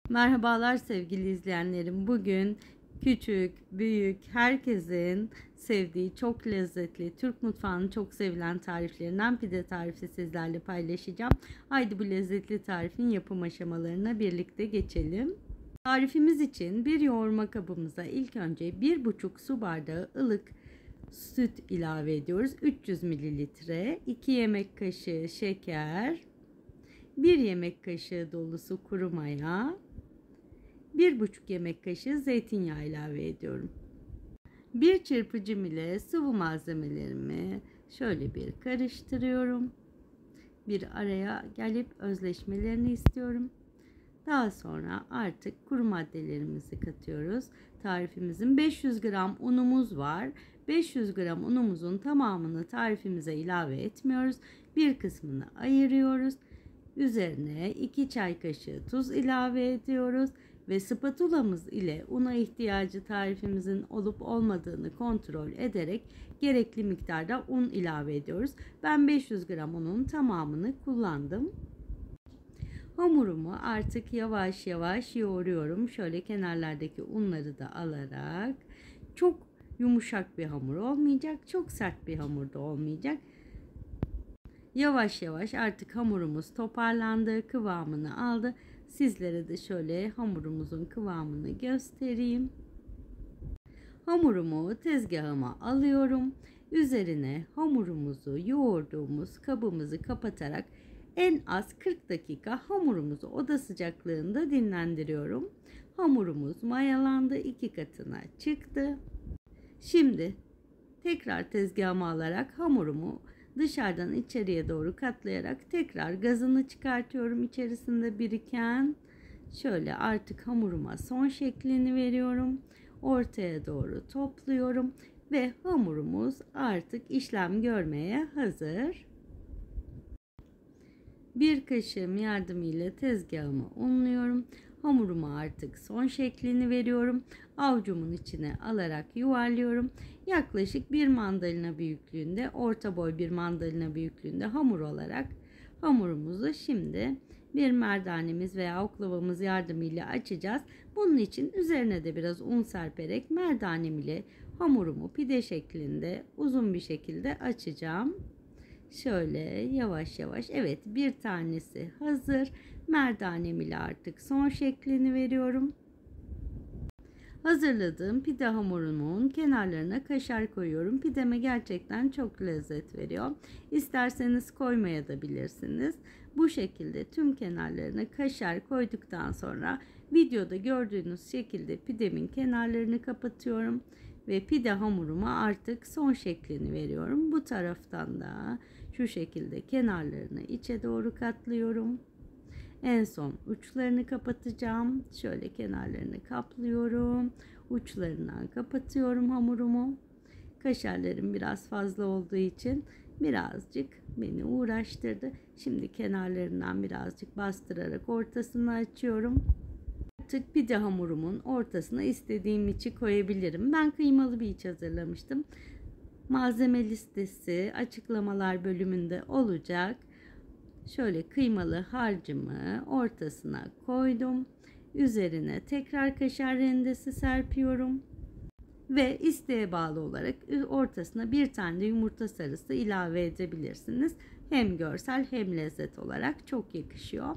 Merhabalar sevgili izleyenlerim. Bugün küçük, büyük, herkesin sevdiği çok lezzetli, Türk mutfağının çok sevilen tariflerinden pide tarifi sizlerle paylaşacağım. Haydi bu lezzetli tarifin yapım aşamalarına birlikte geçelim. Tarifimiz için bir yoğurma kabımıza ilk önce 1,5 su bardağı ılık süt ilave ediyoruz. 300 mililitre, 2 yemek kaşığı şeker, 1 yemek kaşığı dolusu kuru maya, 1,5 yemek kaşığı zeytinyağı ilave ediyorum. Bir çırpıcım ile sıvı malzemelerimi şöyle bir karıştırıyorum. Bir araya gelip özleşmelerini istiyorum. Daha sonra artık kuru maddelerimizi katıyoruz. Tarifimizin 500 gram unumuz var. 500 gram unumuzun tamamını tarifimize ilave etmiyoruz. Bir kısmını ayırıyoruz. Üzerine 2 çay kaşığı tuz ilave ediyoruz ve spatulamız ile una ihtiyacı tarifimizin olup olmadığını kontrol ederek gerekli miktarda un ilave ediyoruz. Ben 500 gram unun tamamını kullandım. Hamurumu artık yavaş yavaş yoğuruyorum. Şöyle kenarlardaki unları da alarak. Çok yumuşak bir hamur olmayacak, çok sert bir hamur da olmayacak. Yavaş yavaş artık hamurumuz toparlandı, kıvamını aldı. Sizlere de şöyle hamurumuzun kıvamını göstereyim. Hamurumu tezgahıma alıyorum. Üzerine hamurumuzu yoğurduğumuz kabımızı kapatarak en az 40 dakika hamurumuzu oda sıcaklığında dinlendiriyorum. Hamurumuz mayalandı, 2 katına çıktı. Şimdi tekrar tezgahıma alarak hamurumu dışarıdan içeriye doğru katlayarak tekrar gazını çıkartıyorum. İçerisinde biriken şöyle artık hamuruma son şeklini veriyorum. Ortaya doğru topluyorum ve hamurumuz artık işlem görmeye hazır. Bir kaşığım yardımıyla tezgahımı unluyorum. Hamuruma artık son şeklini veriyorum. Avucumun içine alarak yuvarlıyorum. Yaklaşık bir mandalina büyüklüğünde, orta boy bir mandalina büyüklüğünde hamur olarak hamurumuzu şimdi bir merdanemiz veya oklavamız yardımıyla açacağız. Bunun için üzerine de biraz un serperek merdanem ile hamurumu pide şeklinde uzun bir şekilde açacağım. Şöyle yavaş yavaş, evet, bir tanesi hazır. Merdanem ile artık son şeklini veriyorum. Hazırladığım pide hamurumun kenarlarına kaşar koyuyorum. Pideme gerçekten çok lezzet veriyor. İsterseniz koymaya da bilirsiniz. Bu şekilde tüm kenarlarına kaşar koyduktan sonra videoda gördüğünüz şekilde pidemin kenarlarını kapatıyorum. Ve pide hamuruma artık son şeklini veriyorum. Bu taraftan da şu şekilde kenarlarını içe doğru katlıyorum. En son uçlarını kapatacağım. Şöyle kenarlarını kaplıyorum. Uçlarından kapatıyorum hamurumu. Kaşarlarım biraz fazla olduğu için birazcık beni uğraştırdı. Şimdi kenarlarından birazcık bastırarak ortasını açıyorum. Artık pide hamurumun ortasına istediğim içi koyabilirim. Ben kıymalı bir iç hazırlamıştım. Malzeme listesi açıklamalar bölümünde olacak. Şöyle kıymalı harcımı ortasına koydum. Üzerine tekrar kaşar rendesi serpiyorum. Ve isteğe bağlı olarak ortasına bir tane de yumurta sarısı ilave edebilirsiniz. Hem görsel hem lezzet olarak çok yakışıyor.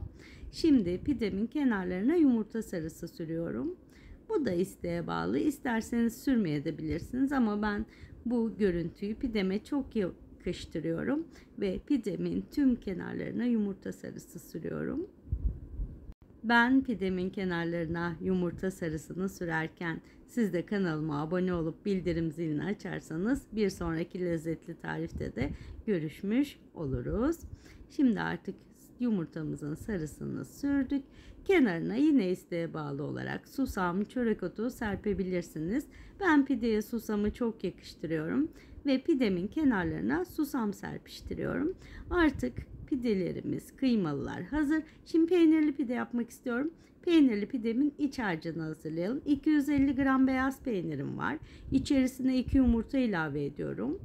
Şimdi pidemin kenarlarına yumurta sarısı sürüyorum. Bu da isteğe bağlı. İsterseniz sürmeyebilirsiniz ama ben bu görüntüyü pideme çok yakıştırıyorum ve pidemin tüm kenarlarına yumurta sarısı sürüyorum. Ben pidemin kenarlarına yumurta sarısını sürerken siz de kanalıma abone olup bildirim zilini açarsanız bir sonraki lezzetli tarifte de görüşmüş oluruz. Şimdi artık yumurtamızın sarısını sürdük. Kenarına yine isteğe bağlı olarak susam, çörek otu serpebilirsiniz. Ben pideye susamı çok yakıştırıyorum ve pidemin kenarlarına susam serpiştiriyorum. Artık pidelerimiz, kıymalılar hazır. Şimdi peynirli pide yapmak istiyorum. Peynirli pidemin iç harcını hazırlayalım. 250 gram beyaz peynirim var. İçerisine 2 yumurta ilave ediyorum.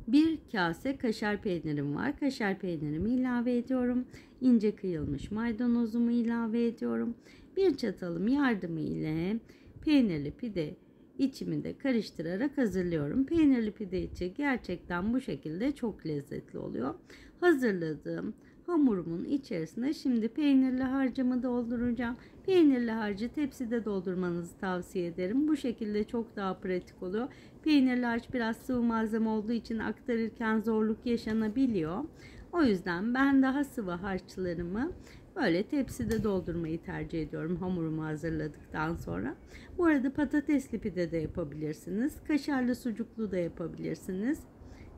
Bir kase kaşar peynirim var. Kaşar peynirimi ilave ediyorum. İnce kıyılmış maydanozumu ilave ediyorum. Bir çatalım yardımı ile peynirli pide içimi de karıştırarak hazırlıyorum. Peynirli pide içi gerçekten bu şekilde çok lezzetli oluyor. Hazırladığım hamurumun içerisine şimdi peynirli harcımı dolduracağım. Peynirli harcı tepside doldurmanızı tavsiye ederim. Bu şekilde çok daha pratik oluyor. Peynirli harç biraz sıvı malzeme olduğu için aktarırken zorluk yaşanabiliyor. O yüzden ben daha sıvı harçlarımı böyle tepside doldurmayı tercih ediyorum hamurumu hazırladıktan sonra. Bu arada patatesli pide de yapabilirsiniz. Kaşarlı sucuklu da yapabilirsiniz.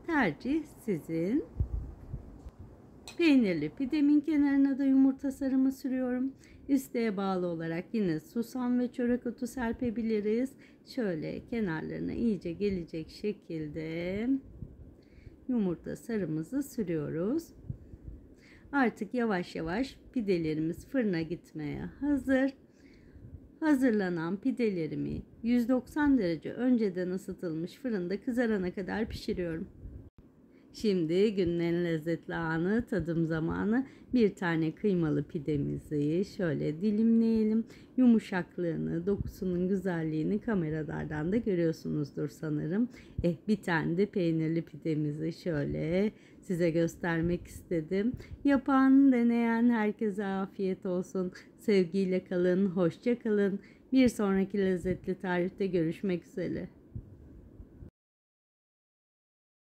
Tercih sizin. Peynirli pidemin kenarına da yumurta sarımı sürüyorum. İsteğe bağlı olarak yine susam ve çörek otu serpebiliriz. Şöyle kenarlarına iyice gelecek şekilde yumurta sarımızı sürüyoruz. Artık yavaş yavaş pidelerimiz fırına gitmeye hazır. Hazırlanan pidelerimi 190 derece önceden ısıtılmış fırında kızarana kadar pişiriyorum. Şimdi günün en lezzetli anı, tadım zamanı. Bir tane kıymalı pidemizi şöyle dilimleyelim. Yumuşaklığını, dokusunun güzelliğini kameralardan da görüyorsunuzdur sanırım. Bir tane de peynirli pidemizi şöyle size göstermek istedim. Yapan, deneyen herkese afiyet olsun. Sevgiyle kalın, hoşça kalın. Bir sonraki lezzetli tarifte görüşmek üzere.